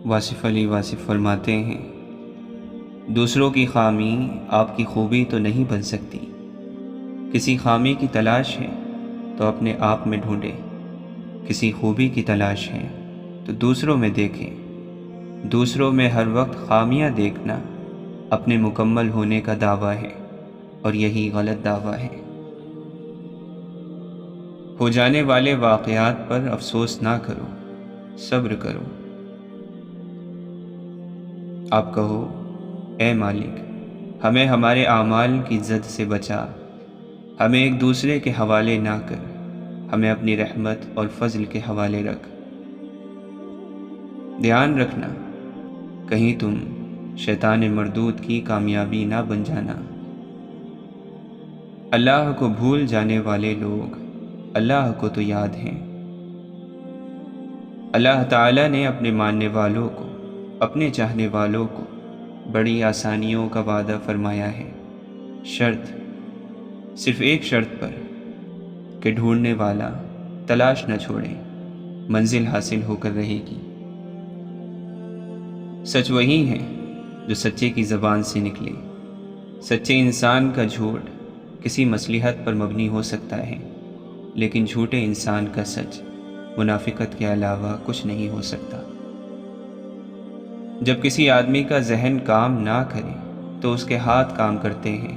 واصف علی واصف فرماتے ہیں، دوسروں کی خامی آپ کی خوبی تو نہیں بن سکتی۔ کسی خامی کی تلاش ہے تو اپنے آپ میں ڈھونڈیں، کسی خوبی کی تلاش ہے تو دوسروں میں دیکھیں۔ دوسروں میں ہر وقت خامیاں دیکھنا اپنے مکمل ہونے کا دعویٰ ہے، اور یہی غلط دعویٰ ہے۔ ہو جانے والے واقعات پر افسوس نہ کرو، صبر کرو۔ آپ کہو، اے مالک، ہمیں ہمارے اعمال کی زد سے بچا، ہمیں ایک دوسرے کے حوالے نہ کر، ہمیں اپنی رحمت اور فضل کے حوالے رکھ۔ دھیان رکھنا، کہیں تم شیطان مردود کی کامیابی نہ بن جانا۔ اللہ کو بھول جانے والے لوگ اللہ کو تو یاد ہیں۔ اللہ تعالیٰ نے اپنے ماننے والوں کو، اپنے چاہنے والوں کو بڑی آسانیوں کا وعدہ فرمایا ہے، شرط، صرف ایک شرط پر، کہ ڈھونڈنے والا تلاش نہ چھوڑے، منزل حاصل ہو کر رہے گی۔ سچ وہی ہے جو سچے کی زبان سے نکلے۔ سچے انسان کا جھوٹ کسی مصلحت پر مبنی ہو سکتا ہے، لیکن جھوٹے انسان کا سچ منافقت کے علاوہ کچھ نہیں ہو سکتا۔ جب کسی آدمی کا ذہن کام نہ کرے تو اس کے ہاتھ کام کرتے ہیں۔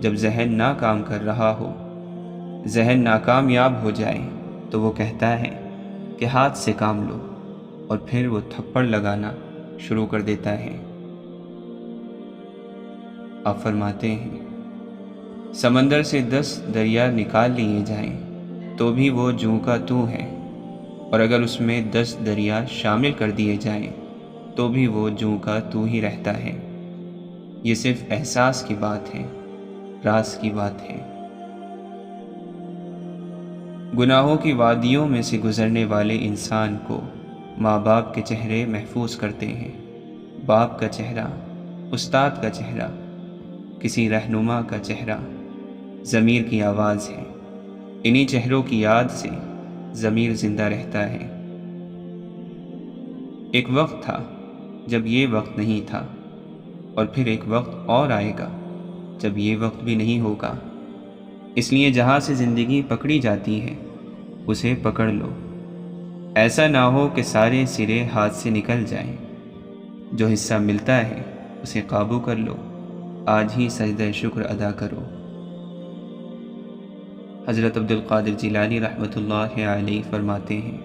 جب ذہن نہ کام کر رہا ہو، ذہن ناکامیاب ہو جائے تو وہ کہتا ہے کہ ہاتھ سے کام لو، اور پھر وہ تھپڑ لگانا شروع کر دیتا ہے۔ آپ فرماتے ہیں، سمندر سے 10 دریا نکال لیے جائیں تو بھی وہ جوں کا توں ہے، اور اگر اس میں 10 دریا شامل کر دیے جائیں تو بھی وہ جوں کا توں ہی رہتا ہے۔ یہ صرف احساس کی بات ہے، راز کی بات ہے۔ گناہوں کی وادیوں میں سے گزرنے والے انسان کو ماں باپ کے چہرے محفوظ کرتے ہیں۔ باپ کا چہرہ، استاد کا چہرہ، کسی رہنما کا چہرہ، ضمیر کی آواز ہے۔ انہی چہروں کی یاد سے ضمیر زندہ رہتا ہے۔ ایک وقت تھا جب یہ وقت نہیں تھا، اور پھر ایک وقت اور آئے گا جب یہ وقت بھی نہیں ہوگا۔ اس لیے جہاں سے زندگی پکڑی جاتی ہے اسے پکڑ لو، ایسا نہ ہو کہ سارے سرے ہاتھ سے نکل جائیں۔ جو حصہ ملتا ہے اسے قابو کر لو، آج ہی سجدہ شکر ادا کرو۔ حضرت عبد القادر جیلانی رحمۃ اللہ علیہ فرماتے ہیں،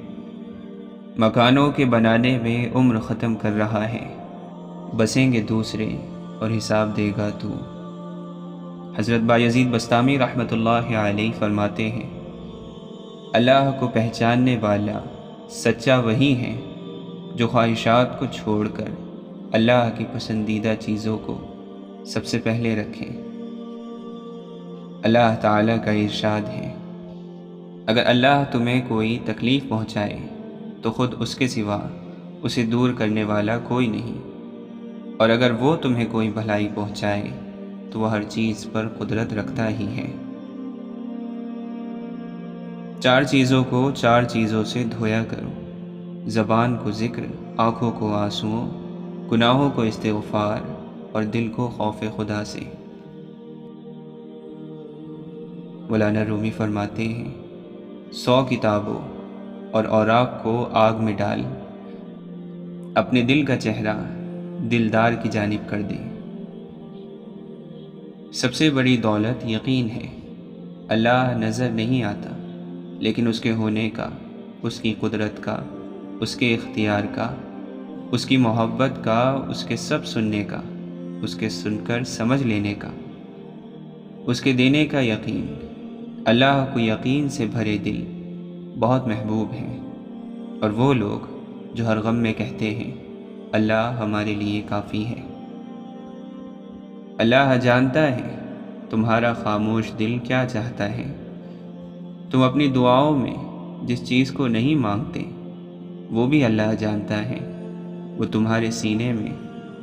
مکانوں کے بنانے میں عمر ختم کر رہا ہے، بسیں گے دوسرے اور حساب دے گا تو۔ حضرت بایزید بستامی رحمۃ اللہ علیہ فرماتے ہیں، اللہ کو پہچاننے والا سچا وہی ہے جو خواہشات کو چھوڑ کر اللہ کی پسندیدہ چیزوں کو سب سے پہلے رکھے۔ اللہ تعالیٰ کا ارشاد ہے، اگر اللہ تمہیں کوئی تکلیف پہنچائے تو خود اس کے سوا اسے دور کرنے والا کوئی نہیں، اور اگر وہ تمہیں کوئی بھلائی پہنچائے تو وہ ہر چیز پر قدرت رکھتا ہی ہے۔ 4 چیزوں کو 4 چیزوں سے دھویا کرو، زبان کو ذکر، آنکھوں کو آنسوؤں، گناہوں کو استغفار، اور دل کو خوف خدا سے۔ مولانا رومی فرماتے ہیں، 100 کتابوں اور اوراق کو آگ میں ڈال، اپنے دل کا چہرہ دلدار کی جانب کر دے۔ سب سے بڑی دولت یقین ہے۔ اللہ نظر نہیں آتا، لیکن اس کے ہونے کا، اس کی قدرت کا، اس کے اختیار کا، اس کی محبت کا، اس کے سب سننے کا، اس کے سن کر سمجھ لینے کا، اس کے دینے کا یقین۔ اللہ کو یقین سے بھرے دل بہت محبوب ہیں، اور وہ لوگ جو ہر غم میں کہتے ہیں اللہ ہمارے لیے کافی ہے۔ اللہ جانتا ہے تمہارا خاموش دل کیا چاہتا ہے۔ تم اپنی دعاؤں میں جس چیز کو نہیں مانگتے وہ بھی اللہ جانتا ہے۔ وہ تمہارے سینے میں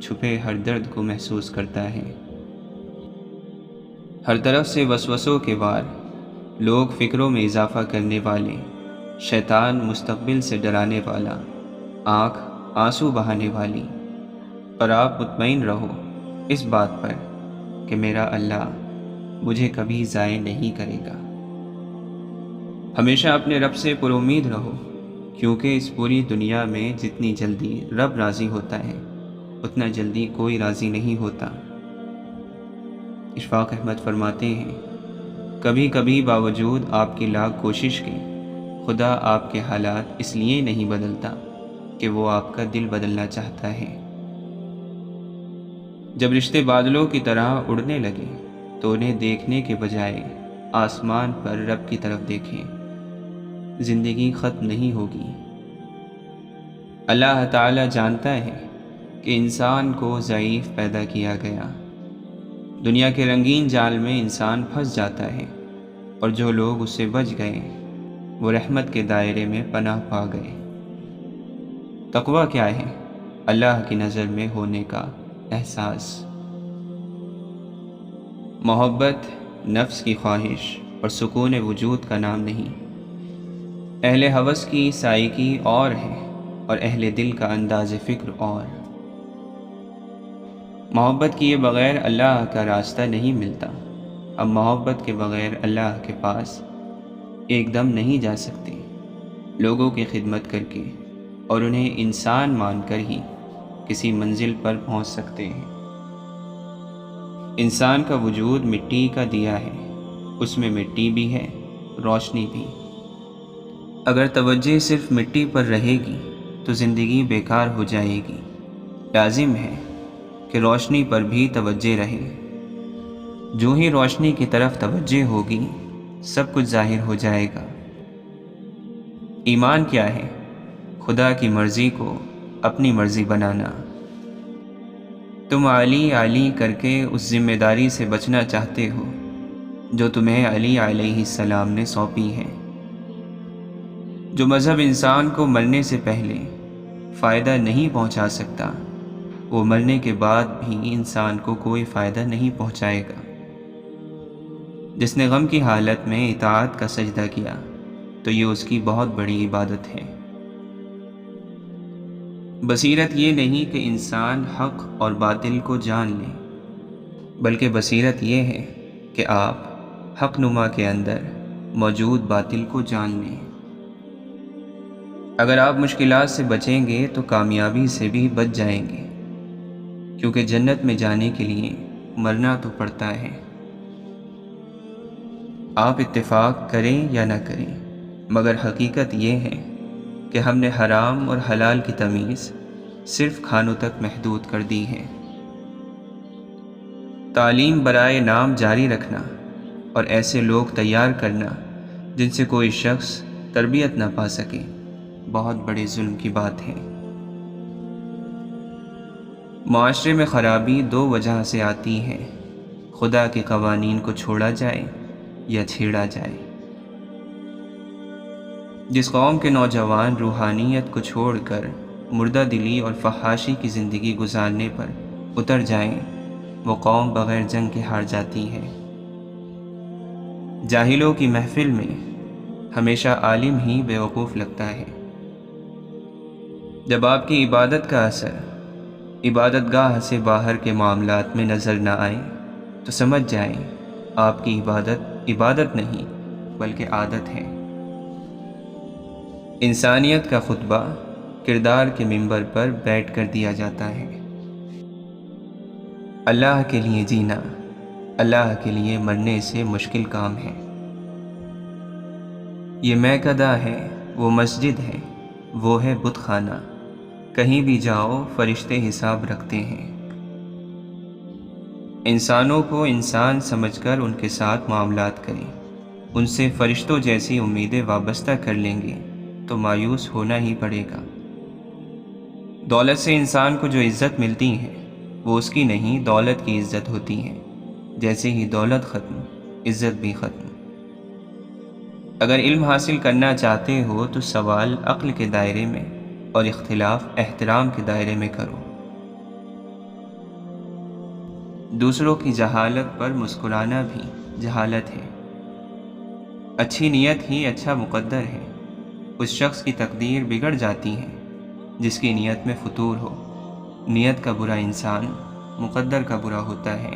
چھپے ہر درد کو محسوس کرتا ہے۔ ہر طرف سے وسوسوں کے وار، لوگ فکروں میں اضافہ کرنے والے، شیطان مستقبل سے ڈرانے والا، آنکھ آنسو بہانے والی، اور آپ مطمئن رہو اس بات پر کہ میرا اللہ مجھے کبھی ضائع نہیں کرے گا۔ ہمیشہ اپنے رب سے پر امید رہو، کیونکہ اس پوری دنیا میں جتنی جلدی رب راضی ہوتا ہے اتنا جلدی کوئی راضی نہیں ہوتا۔ اشفاق احمد فرماتے ہیں، کبھی کبھی باوجود آپ کی لاکھ کوشش کے خدا آپ کے حالات اس لیے نہیں بدلتا کہ وہ آپ کا دل بدلنا چاہتا ہے۔ جب رشتے بادلوں کی طرح اڑنے لگے تو انہیں دیکھنے کے بجائے آسمان پر رب کی طرف دیکھیں، زندگی ختم نہیں ہوگی۔ اللہ تعالی جانتا ہے کہ انسان کو ضعیف پیدا کیا گیا۔ دنیا کے رنگین جال میں انسان پھنس جاتا ہے، اور جو لوگ اس سے بچ گئے وہ رحمت کے دائرے میں پناہ پا گئے۔ تقویٰ کیا ہے؟ اللہ کی نظر میں ہونے کا احساس، محبت نفس کی خواہش اور سکون وجود کا نام نہیں۔ اہل ہوس کی سائیکی اور ہے اور اہل دل کا انداز فکر اور۔ محبت کیے بغیر اللہ کا راستہ نہیں ملتا۔ اب محبت کے بغیر اللہ کے پاس ایک دم نہیں جا سکتے۔ لوگوں کی خدمت کر کے اور انہیں انسان مان کر ہی کسی منزل پر پہنچ سکتے ہیں۔ انسان کا وجود مٹی کا دیا ہے، اس میں مٹی بھی ہے، روشنی بھی۔ اگر توجہ صرف مٹی پر رہے گی تو زندگی بیکار ہو جائے گی۔ لازم ہے کہ روشنی پر بھی توجہ رہے۔ جو ہی روشنی کی طرف توجہ ہوگی سب کچھ ظاہر ہو جائے گا۔ ایمان کیا ہے؟ خدا کی مرضی کو اپنی مرضی بنانا۔ تم علی علی کر کے اس ذمہ داری سے بچنا چاہتے ہو جو تمہیں علی علیہ السلام نے سونپی ہے۔ جو مذہب انسان کو مرنے سے پہلے فائدہ نہیں پہنچا سکتا، وہ مرنے کے بعد بھی انسان کو کوئی فائدہ نہیں پہنچائے گا۔ جس نے غم کی حالت میں اطاعت کا سجدہ کیا تو یہ اس کی بہت بڑی عبادت ہے۔ بصیرت یہ نہیں کہ انسان حق اور باطل کو جان لے، بلکہ بصیرت یہ ہے کہ آپ حق نما کے اندر موجود باطل کو جان لیں۔ اگر آپ مشکلات سے بچیں گے تو کامیابی سے بھی بچ جائیں گے، کیونکہ جنت میں جانے کے لیے مرنا تو پڑتا ہے۔ آپ اتفاق کریں یا نہ کریں، مگر حقیقت یہ ہے کہ ہم نے حرام اور حلال کی تمیز صرف کھانوں تک محدود کر دی ہے۔ تعلیم برائے نام جاری رکھنا اور ایسے لوگ تیار کرنا جن سے کوئی شخص تربیت نہ پا سکے بہت بڑے ظلم کی بات ہے۔ معاشرے میں خرابی دو وجہ سے آتی ہے: خدا کے قوانین کو چھوڑا جائے یا چھیڑا جائے۔ جس قوم کے نوجوان روحانیت کو چھوڑ کر مردہ دلی اور فحاشی کی زندگی گزارنے پر اتر جائیں، وہ قوم بغیر جنگ کے ہار جاتی ہے۔ جاہلوں کی محفل میں ہمیشہ عالم ہی بیوقوف لگتا ہے۔ جب آپ کی عبادت کا اثر عبادت گاہ سے باہر کے معاملات میں نظر نہ آئے تو سمجھ جائیں آپ کی عبادت نہیں بلکہ عادت ہے۔ انسانیت کا خطبہ کردار کے منبر پر بیٹھ کر دیا جاتا ہے۔ اللہ کے لیے جینا اللہ کے لیے مرنے سے مشکل کام ہے۔ یہ میکدہ ہے، وہ مسجد ہے، وہ ہے بت خانہ، کہیں بھی جاؤ فرشتے حساب رکھتے ہیں۔ انسانوں کو انسان سمجھ کر ان کے ساتھ معاملات کریں، ان سے فرشتوں جیسی امیدیں وابستہ کر لیں گے تو مایوس ہونا ہی پڑے گا۔ دولت سے انسان کو جو عزت ملتی ہے وہ اس کی نہیں، دولت کی عزت ہوتی ہے۔ جیسے ہی دولت ختم، عزت بھی ختم۔ اگر علم حاصل کرنا چاہتے ہو تو سوال عقل کے دائرے میں اور اختلاف احترام کے دائرے میں کرو۔ دوسروں کی جہالت پر مسکرانا بھی جہالت ہے۔ اچھی نیت ہی اچھا مقدر ہے۔ اس شخص کی تقدیر بگڑ جاتی ہے جس کی نیت میں فتور ہو۔ نیت کا برا انسان مقدر کا برا ہوتا ہے۔